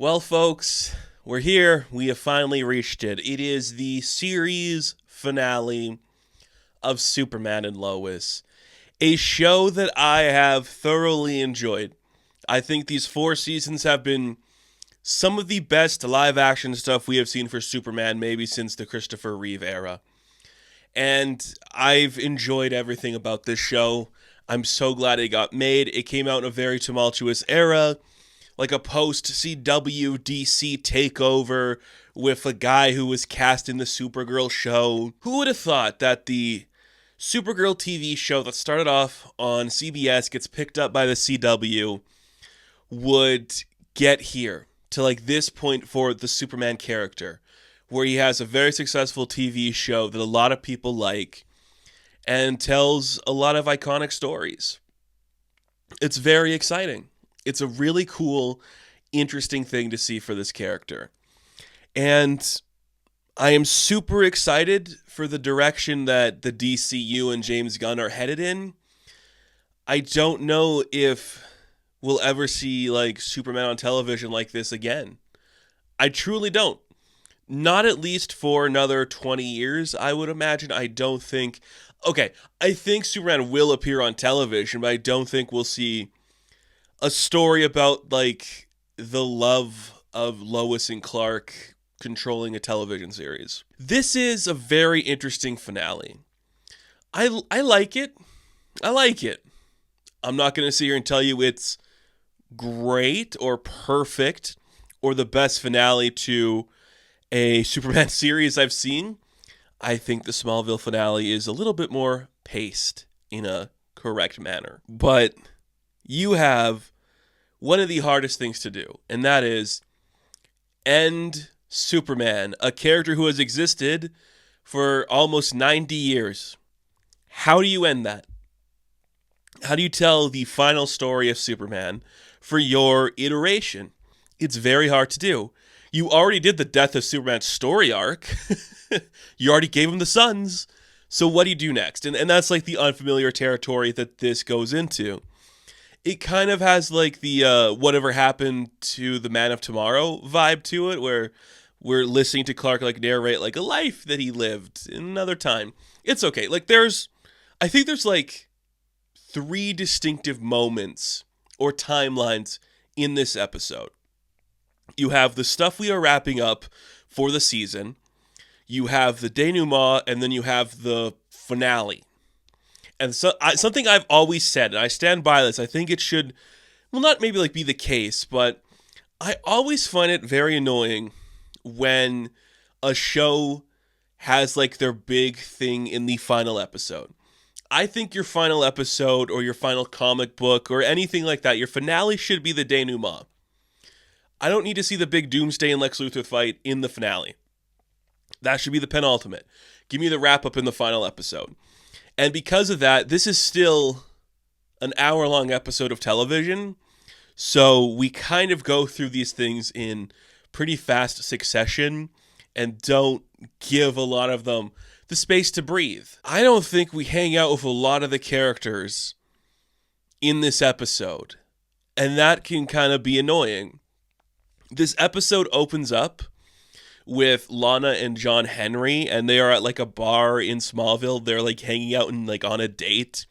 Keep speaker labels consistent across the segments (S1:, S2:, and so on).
S1: Well, folks, we're here. We have finally reached it. It is the series finale of Superman and Lois, a show that I have thoroughly enjoyed. I think these 4 seasons have been some of the best live action stuff we have seen for Superman, maybe since the Christopher Reeve era. And I've enjoyed everything about this show. I'm so glad it got made. It came out in a very tumultuous era, like a post CW DC takeover with a guy who was cast in the Supergirl show. Who would have thought that the Supergirl TV show that started off on CBS gets picked up by the CW would get here to like this point for the Superman character, where he has a very successful TV show that a lot of people like and tells a lot of iconic stories. It's very exciting. It's a really cool, interesting thing to see for this character. And I am super excited for the direction that the DCU and James Gunn are headed in. I don't know if we'll ever see like Superman on television like this again. I truly don't. Not at least for another 20 years, I would imagine. I don't think... Okay, I think Superman will appear on television, but I don't think we'll see a story about, like, the love of Lois and Clark controlling a television series. This is a very interesting finale. I like it. I like it. I'm not going to sit here and tell you it's great or perfect or the best finale to a Superman series I've seen. I think the Smallville finale is a little bit more paced in a correct manner. But you have one of the hardest things to do, and that is end Superman, a character who has existed for almost 90 years. How do you end that? How do you tell the final story of Superman for your iteration? It's very hard to do. You already did the death of Superman's story arc. You already gave him the sons. So what do you do next? And that's like the unfamiliar territory that this goes into. It kind of has like the whatever happened to the Man of Tomorrow vibe to it, where we're listening to Clark like narrate like a life that he lived in another time. It's okay. Like I think there's like 3 distinctive moments or timelines in this episode. You have the stuff we are wrapping up for the season. You have the denouement, and then you have the finale. And so something I've always said, and I stand by this, I think it should, well, not maybe like be the case, but I always find it very annoying when a show has like their big thing in the final episode. I think your final episode or your final comic book or anything like that, your finale should be the denouement. I don't need to see the big Doomsday and Lex Luthor fight in the finale. That should be the penultimate. Give me the wrap-up in the final episode. And because of that, this is still an hour-long episode of television, so we kind of go through these things in pretty fast succession and don't give a lot of them the space to breathe. I don't think we hang out with a lot of the characters in this episode, and that can kind of be annoying. This episode opens up with Lana and John Henry, and they are at like a bar in Smallville. They're like hanging out and like on a date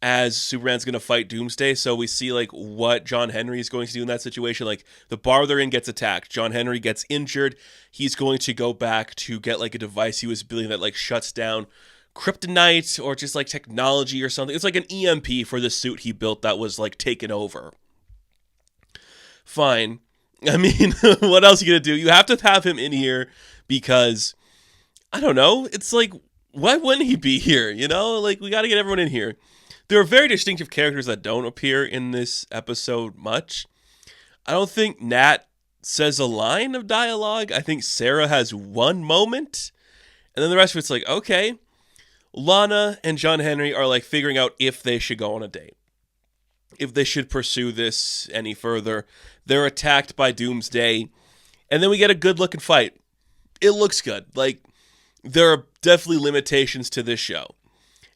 S1: as Superman's going to fight Doomsday. So we see like what John Henry is going to do in that situation. Like the bar they're in gets attacked. John Henry gets injured. He's going to go back to get like a device he was building that like shuts down kryptonite or just like technology or something. It's like an EMP for the suit he built that was like taken over. Fine. I mean, what else are you going to do? You have to have him in here because, I don't know, it's like, why wouldn't he be here? You know, like, we got to get everyone in here. There are very distinctive characters that don't appear in this episode much. I don't think Nat says a line of dialogue. I think Sarah has one moment. And then the rest of it's like, okay, Lana and John Henry are like figuring out if they should go on a date, if they should pursue this any further. They're attacked by Doomsday, and then we get a good-looking fight. It looks good. Like, there are definitely limitations to this show.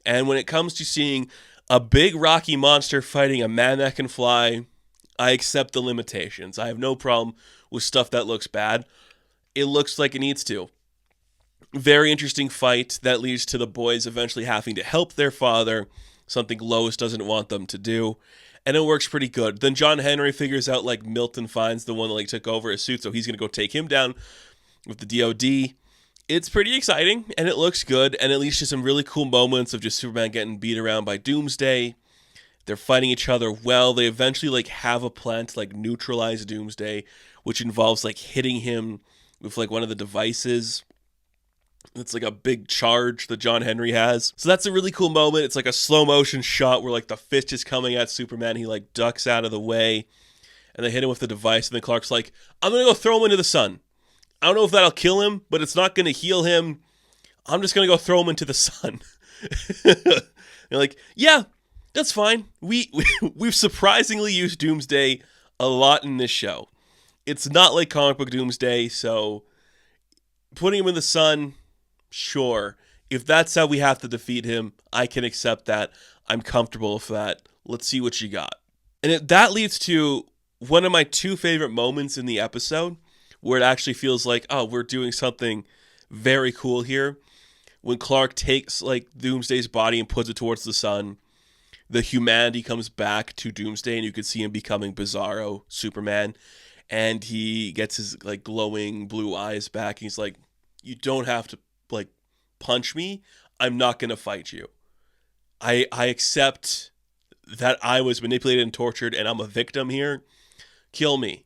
S1: And when it comes to seeing a big rocky monster fighting a man that can fly, I accept the limitations. I have no problem with stuff that looks bad. It looks like it needs to. Very interesting fight that leads to the boys eventually having to help their father, something Lois doesn't want them to do. And it works pretty good. Then John Henry figures out like Milton finds the one that like took over his suit, so he's gonna go take him down with the DOD. It's pretty exciting and it looks good, and it leads to some really cool moments of just Superman getting beat around by Doomsday. They're fighting each other well. They eventually like have a plan to like neutralize Doomsday, which involves like hitting him with like one of the devices. It's like a big charge that John Henry has. So that's a really cool moment. It's like a slow motion shot where like the fist is coming at Superman. He like ducks out of the way and they hit him with the device. And then Clark's like, I'm going to go throw him into the sun. I don't know if that'll kill him, but it's not going to heal him. I'm just going to go throw him into the sun. They're like, yeah, that's fine. We've surprisingly used Doomsday a lot in this show. It's not like comic book Doomsday, so putting him in the sun, sure. If that's how we have to defeat him, I can accept that. I'm comfortable with that. Let's see what you got. And that leads to one of my two favorite moments in the episode, where it actually feels like, oh, we're doing something very cool here. When Clark takes like Doomsday's body and puts it towards the sun, the humanity comes back to Doomsday, and you can see him becoming Bizarro Superman. And he gets his like glowing blue eyes back. And he's like, you don't have to like punch me. I'm not going to fight you. I accept that I was manipulated and tortured and I'm a victim here. Kill me.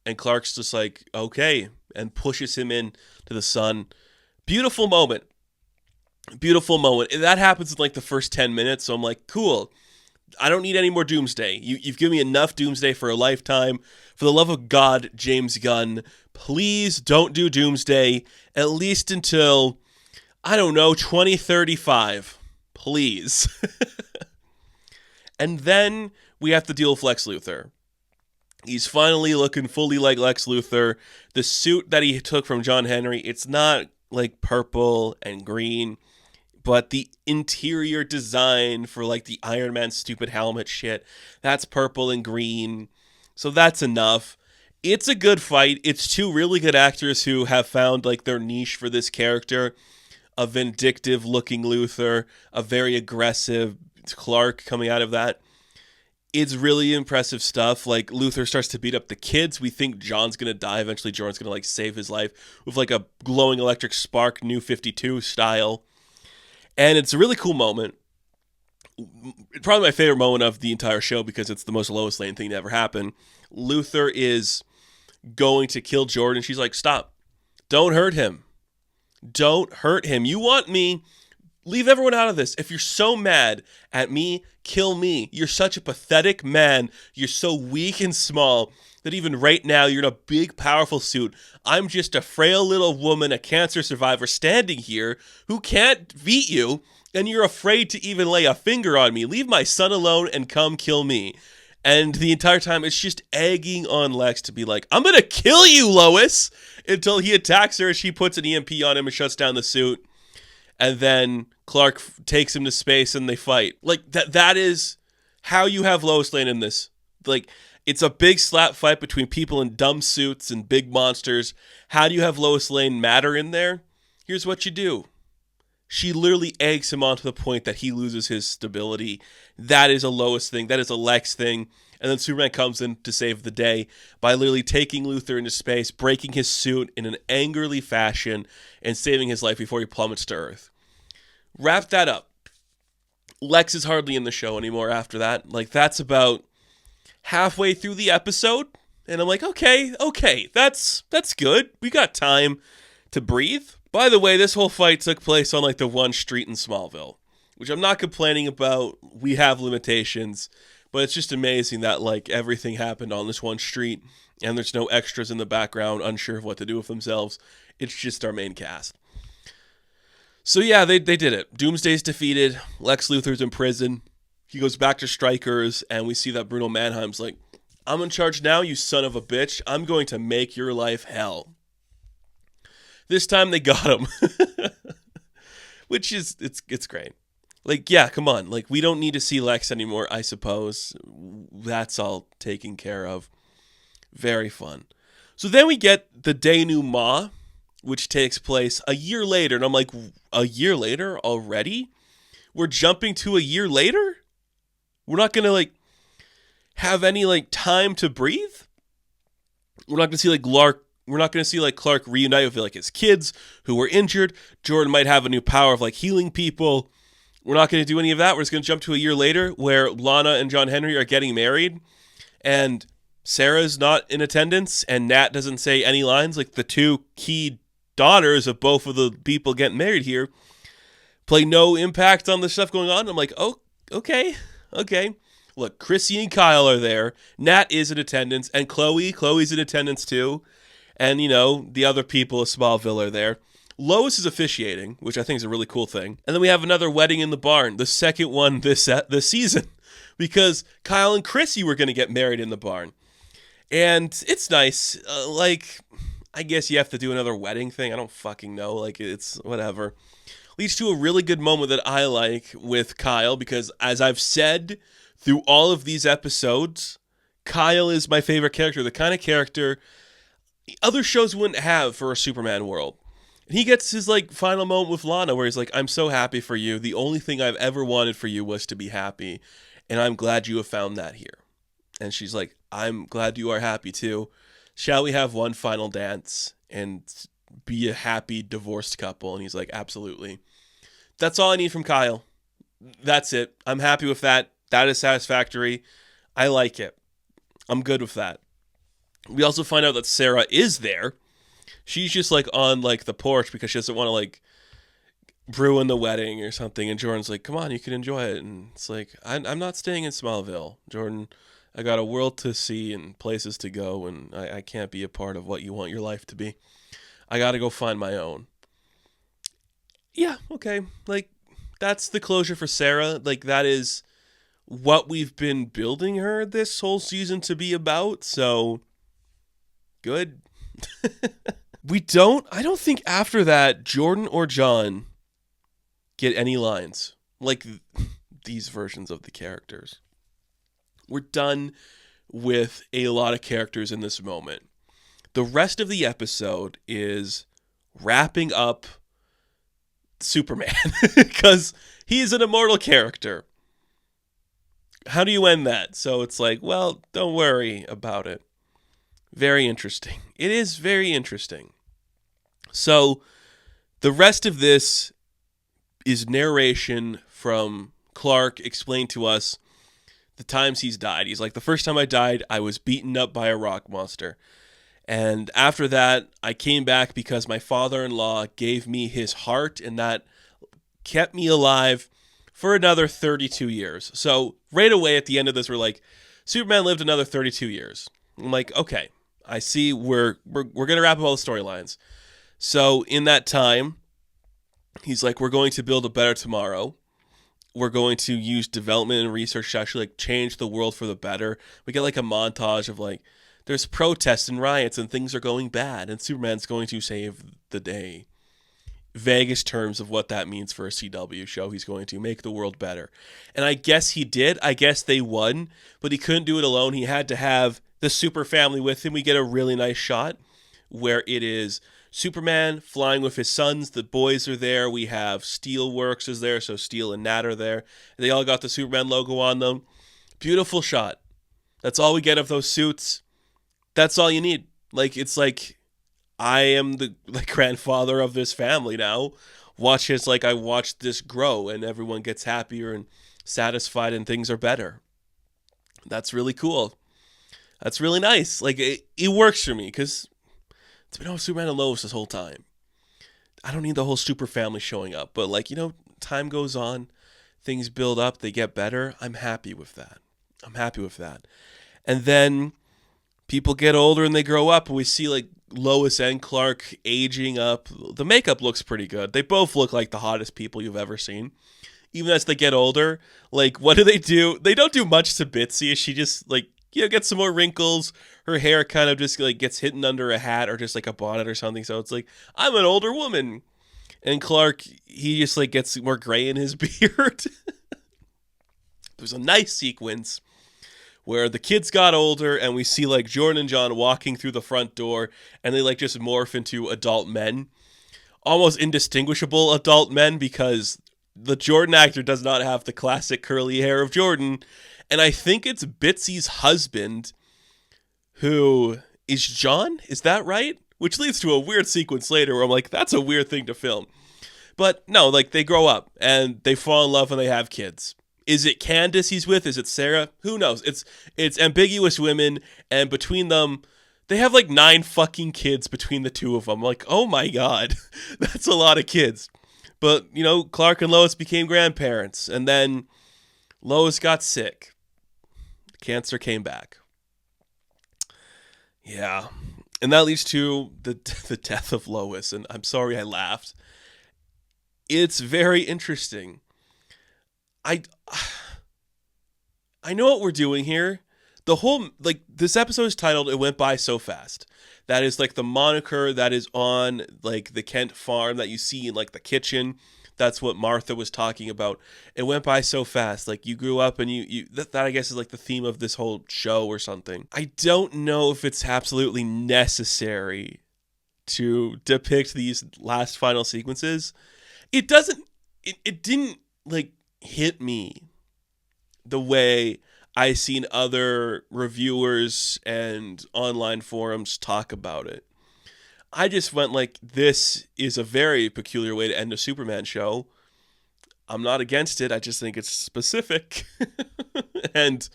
S1: And Clark's just like, okay, and pushes him in to the sun. Beautiful moment. Beautiful moment. And that happens in like the first 10 minutes. So I'm like, cool. I don't need any more Doomsday. You've given me enough Doomsday for a lifetime. For the love of God, James Gunn, please don't do Doomsday at least until, I don't know, 2035. Please. And then we have to deal with Lex Luthor. He's finally looking fully like Lex Luthor. The suit that he took from John Henry, it's not like purple and green, but the interior design for like the Iron Man stupid helmet shit, that's purple and green. So that's enough. It's a good fight. It's two really good actors who have found like their niche for this character. A vindictive looking Luthor, a very aggressive Clark coming out of that. It's really impressive stuff. Like Luthor starts to beat up the kids. We think John's going to die. Eventually Jordan's going to like save his life with like a glowing electric spark, New 52 style. And it's a really cool moment. Probably my favorite moment of the entire show because it's the most Lois Lane thing to ever happen. Luthor is going to kill Jordan. She's like, stop. Don't hurt him. Don't hurt him. You want me? Leave everyone out of this. If you're so mad at me, kill me. You're such a pathetic man. You're so weak and small that even right now you're in a big, powerful suit. I'm just a frail little woman, a cancer survivor standing here who can't beat you, and you're afraid to even lay a finger on me. Leave my son alone and come kill me. And the entire time, it's just egging on Lex to be like, I'm going to kill you, Lois, until he attacks her. She puts an EMP on him and shuts down the suit. And then Clark takes him to space and they fight. Like, that is how you have Lois Lane in this. Like, it's a big slap fight between people in dumb suits and big monsters. How do you have Lois Lane matter in there? Here's what you do. She literally eggs him on to the point that he loses his stability. That is a Lois thing. That is a Lex thing. And then Superman comes in to save the day by literally taking Luthor into space, breaking his suit in an angrily fashion, and saving his life before he plummets to Earth. Wrap that up. Lex is hardly in the show anymore after that. Like, that's about halfway through the episode. And I'm like, okay, that's good. We got time to breathe. By the way, this whole fight took place on like the one street in Smallville, which I'm not complaining about. We have limitations, but it's just amazing that like everything happened on this one street and there's no extras in the background unsure of what to do with themselves. It's just our main cast. So yeah, they did it. Doomsday's defeated. Lex Luthor's in prison. He goes back to Strikers, and we see that Bruno Mannheim's like, I'm in charge now, you son of a bitch. I'm going to make your life hell. This time they got him. Which is, it's great. Like, yeah, come on. Like, we don't need to see Lex anymore, I suppose. That's all taken care of. Very fun. So then we get the denouement, which takes place a year later. And I'm like, a year later already? We're jumping to a year later? We're not going to, like, have any, like, time to breathe? We're not going to see, like, Clark reunite with, like, his kids who were injured. Jordan might have a new power of, like, healing people. We're not going to do any of that. We're just going to jump to a year later where Lana and John Henry are getting married. And Sarah's not in attendance. And Nat doesn't say any lines. Like, the two key daughters of both of the people getting married here play no impact on the stuff going on. I'm like, oh, okay. Look, Chrissy and Kyle are there. Nat is in attendance. And Chloe's in attendance too. And, you know, the other people of Smallville are there. Lois is officiating, which I think is a really cool thing. And then we have another wedding in the barn, the second one this season, because Kyle and Chrissy were going to get married in the barn. And it's nice. I guess you have to do another wedding thing. I don't fucking know. Like, it's whatever. Leads to a really good moment that I like with Kyle, because as I've said through all of these episodes, Kyle is my favorite character, the kind of character other shows wouldn't have for a Superman world. And he gets his, like, final moment with Lana where he's like, I'm so happy for you. The only thing I've ever wanted for you was to be happy. And I'm glad you have found that here. And she's like, I'm glad you are happy too. Shall we have one final dance and be a happy divorced couple? And he's like, absolutely. That's all I need from Kyle. That's it. I'm happy with that. That is satisfactory. I like it. I'm good with that. We also find out that Sarah is there. She's just, like, on, like, the porch because she doesn't want to, like, ruin the wedding or something. And Jordan's like, come on, you can enjoy it. And it's like, I'm not staying in Smallville, Jordan. I got a world to see and places to go, and I can't be a part of what you want your life to be. I got to go find my own. Yeah, okay. Like, that's the closure for Sarah. Like, that is what we've been building her this whole season to be about. So, good. I don't think after that, Jordan or John get any lines. Like, these versions of the characters. We're done with a lot of characters in this moment. The rest of the episode is wrapping up Superman because he's an immortal character. How do you end that? So it's like, well, don't worry about it. Very interesting. It is very interesting. So the rest of this is narration from Clark explained to us the times he's died. He's like, the first time I died, I was beaten up by a rock monster. And after that, I came back because my father-in-law gave me his heart, and that kept me alive for another 32 years. So right away at the end of this, we're like, Superman lived another 32 years. I'm like, okay, I see we're going to wrap up all the storylines. So in that time, he's like, we're going to build a better tomorrow. We're going to use development and research to actually, like, change the world for the better. We get, like, a montage of, like, there's protests and riots and things are going bad and Superman's going to save the day. Vaguest terms of what that means for a CW show. He's going to make the world better. And I guess he did. I guess they won, but he couldn't do it alone. He had to have the super family with him. We get a really nice shot where it is Superman flying with his sons. The boys are there. We have Steelworks is there, so Steel and Nat are there. They all got the Superman logo on them. Beautiful shot. That's all we get of those suits. That's all you need. Like, it's like, I am the grandfather of this family now. Watch as, like, I watched this grow and everyone gets happier and satisfied and things are better. That's really cool. That's really nice. Like, it works for me because it's been Superman and Lois this whole time. I don't need the whole super family showing up, but, like, you know, time goes on, things build up, they get better. I'm happy with that. And then people get older and they grow up, and we see, like, Lois and Clark aging up. The makeup looks pretty good. They both look like the hottest people you've ever seen. Even as they get older, like, what do? They don't do much to Bitsy. She just, like, you know, gets some more wrinkles. Her hair kind of just, like, gets hidden under a hat or just, like, a bonnet or something. So it's like, I'm an older woman. And Clark, he just, like, gets more gray in his beard. There's a nice sequence where the kids got older and we see like Jordan and John walking through the front door and they like just morph into adult men, almost indistinguishable adult men, because the Jordan actor does not have the classic curly hair of Jordan. And I think it's Bitsy's husband who is John. Is that right? Which leads to a weird sequence later where I'm like, that's a weird thing to film. But no, like they grow up and they fall in love and they have kids. Is it Candace he's with? Is it Sarah? Who knows? It's ambiguous women, and between them, they have like 9 fucking kids between the two of them. Like, oh my god, that's a lot of kids. But, you know, Clark and Lois became grandparents, and then Lois got sick. Cancer came back. Yeah. And that leads to the death of Lois, and I'm sorry I laughed. It's very interesting. I know what we're doing here. The whole, like, this episode is titled It Went By So Fast. That is, like, the moniker that is on, like, the Kent farm that you see in, like, the kitchen. That's what Martha was talking about. It went by so fast. Like, you grew up and that I guess is, like, the theme of this whole show or something. I don't know if it's absolutely necessary to depict these last final sequences. It didn't, like, hit me the way I seen other reviewers and online forums talk about it. I just went like, this is a very peculiar way to end a Superman show. I'm not against it. I just think it's specific. And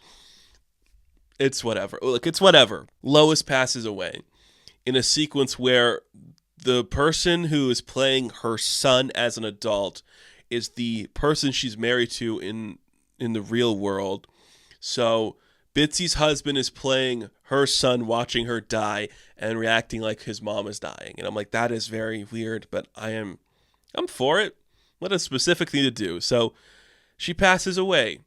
S1: it's whatever. Look, it's whatever. Lois passes away in a sequence where the person who is playing her son as an adult is the person she's married to in the real world. So Bitsy's husband is playing her son, watching her die and reacting like his mom is dying. And I'm like, that is very weird, but I'm for it. What a specific thing to do. So she passes away.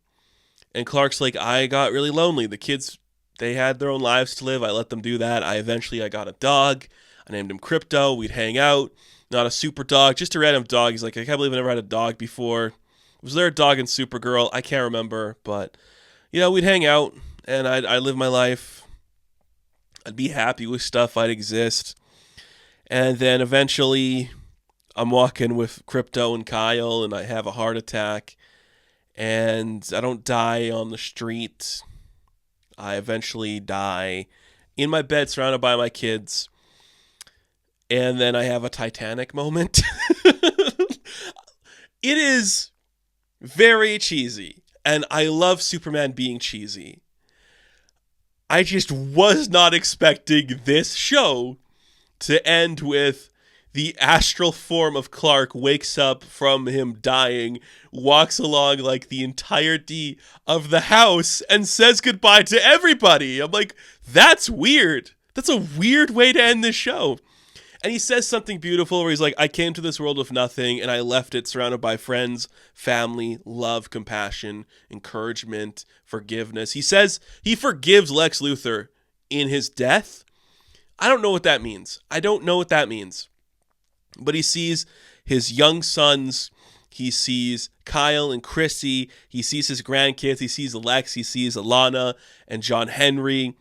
S1: And Clark's like, I got really lonely. The kids, they had their own lives to live. I let them do that. I got a dog. I named him Crypto. We'd hang out. Not a super dog, just a random dog. He's like, I can't believe I never had a dog before. Was there a dog in Supergirl? I can't remember, but, you know, we'd hang out, and I'd live my life. I'd be happy with stuff. I'd exist. And then eventually, I'm walking with Crypto and Kyle, and I have a heart attack, and I don't die on the street. I eventually die in my bed, surrounded by my kids. And then I have a Titanic moment. It is very cheesy. And I love Superman being cheesy. I just was not expecting this show to end with the astral form of Clark wakes up from him dying, walks along like the entirety of the house, and says goodbye to everybody. I'm like, that's weird. That's a weird way to end this show. And he says something beautiful where he's like, I came to this world with nothing, and I left it surrounded by friends, family, love, compassion, encouragement, forgiveness. He says he forgives Lex Luthor in his death. I don't know what that means. But he sees his young sons. He sees Kyle and Chrissy. He sees his grandkids. He sees Lex. He sees Alana and John Henry.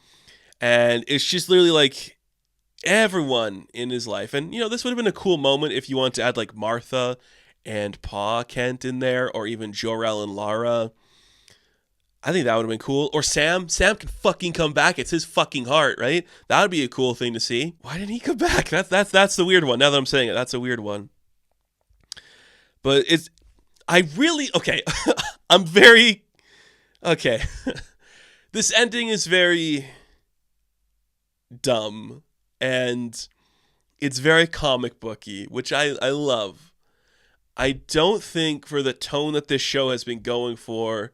S1: And it's just literally like everyone in his life. And, you know, this would have been a cool moment if you want to add like Martha and Pa Kent in there, or even Jor-El and Lara. I think that would have been cool. Or Sam. Sam can fucking come back. It's his fucking heart, right? That would be a cool thing to see. Why didn't he come back? That's the weird one. Now that I'm saying it, that's a weird one. But okay. I'm very, okay. This ending is very dumb. And it's very comic booky, which I love. I don't think for the tone that this show has been going for,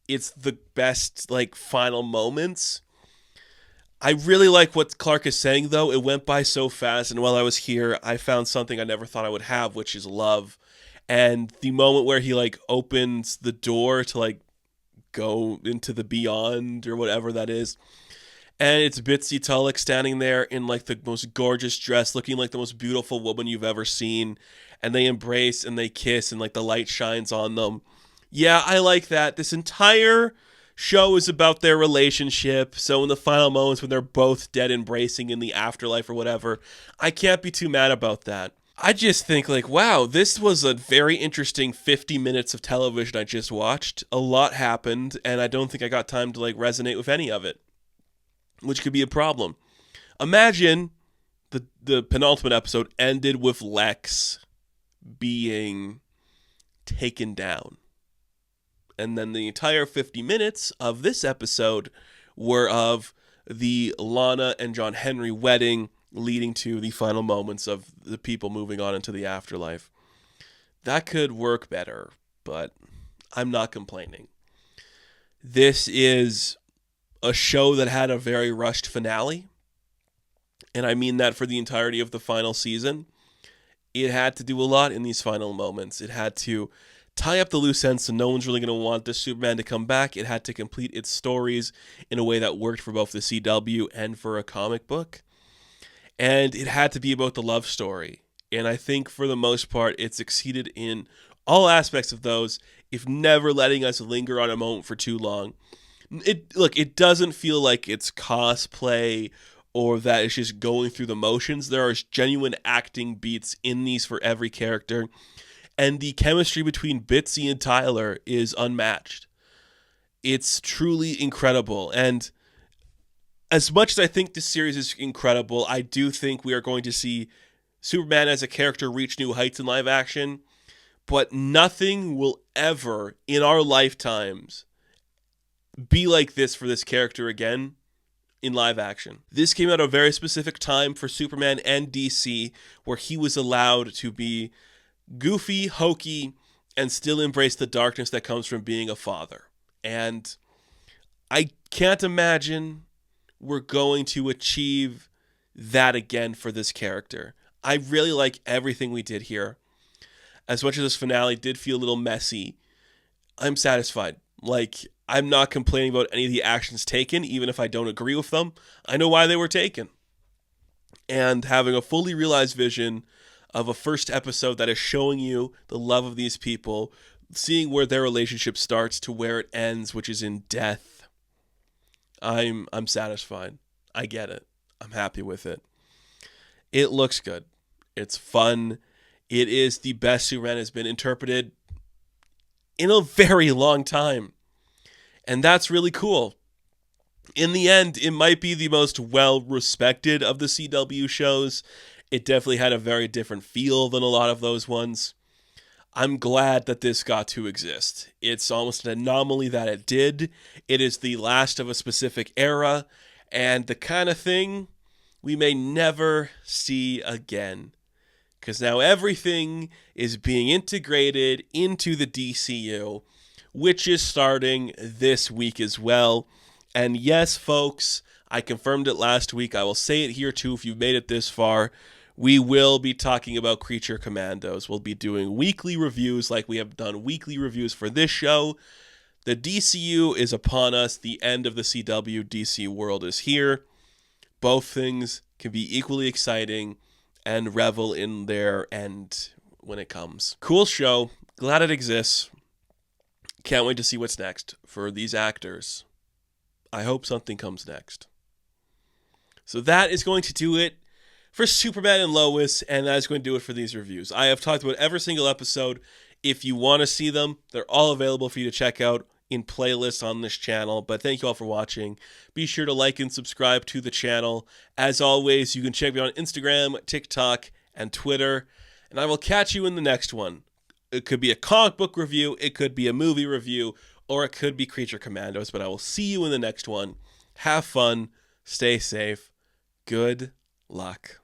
S1: it's the best, like, final moments. I really like what Clark is saying, though. It went by so fast, and while I was here, I found something I never thought I would have, which is love. And the moment where he, like, opens the door to, like, go into the beyond, or whatever that is. And it's Bitsy Tulloch standing there in, like, the most gorgeous dress, looking like the most beautiful woman you've ever seen. And they embrace and they kiss, and, like, the light shines on them. Yeah, I like that. This entire show is about their relationship. So in the final moments when they're both dead embracing in the afterlife or whatever, I can't be too mad about that. I just think like, wow, this was a very interesting 50 minutes of television I just watched. A lot happened, and I don't think I got time to like resonate with any of it, which could be a problem. Imagine the penultimate episode ended with Lex being taken down. And then the entire 50 minutes of this episode were of the Lana and John Henry wedding, leading to the final moments of the people moving on into the afterlife. That could work better, but I'm not complaining. This is a show that had a very rushed finale, and I mean that for the entirety of the final season. It had to do a lot in these final moments. It had to tie up the loose ends so no one's really going to want this Superman to come back. It had to complete its stories in a way that worked for both the CW and for a comic book. And it had to be about the love story. And I think for the most part, it succeeded in all aspects of those, if never letting us linger on a moment for too long. It doesn't feel like it's cosplay or that it's just going through the motions. There are genuine acting beats in these for every character. And the chemistry between Bitsy and Tyler is unmatched. It's truly incredible. And as much as I think this series is incredible, I do think we are going to see Superman as a character reach new heights in live action, but nothing will ever, in our lifetimes, be like this for this character again in live action. This came at a very specific time for Superman and DC, where he was allowed to be goofy, hokey, and still embrace the darkness that comes from being a father. And I can't imagine we're going to achieve that again for this character. I really like everything we did here. As much as this finale did feel a little messy, I'm satisfied. Like, I'm not complaining about any of the actions taken, even if I don't agree with them. I know why they were taken. And having a fully realized vision of a first episode that is showing you the love of these people, seeing where their relationship starts to where it ends, which is in death. I'm satisfied. I get it. I'm happy with it. It looks good. It's fun. It is the best Superman has been interpreted in a very long time. And that's really cool. In the end, it might be the most well-respected of the CW shows. It definitely had a very different feel than a lot of those ones. I'm glad that this got to exist. It's almost an anomaly that it did. It is the last of a specific era, and the kind of thing we may never see again. Because now everything is being integrated into the DCU, which is starting this week as well. And yes, folks, I confirmed it last week. I will say it here too if you've made it this far. We will be talking about Creature Commandos. We'll be doing weekly reviews like we have done weekly reviews for this show. The DCU is upon us. The end of the CW DC world is here. Both things can be equally exciting and revel in their end when it comes. Cool show. Glad it exists. Can't wait to see what's next for these actors. I hope something comes next. So that is going to do it for Superman and Lois, and that is going to do it for these reviews. I have talked about every single episode. If you want to see them, they're all available for you to check out in playlists on this channel. But thank you all for watching. Be sure to like and subscribe to the channel. As always, you can check me on Instagram, TikTok, and Twitter. And I will catch you in the next one. It could be a comic book review, it could be a movie review, or it could be Creature Commandos. But I will see you in the next one. Have fun. Stay safe. Good luck.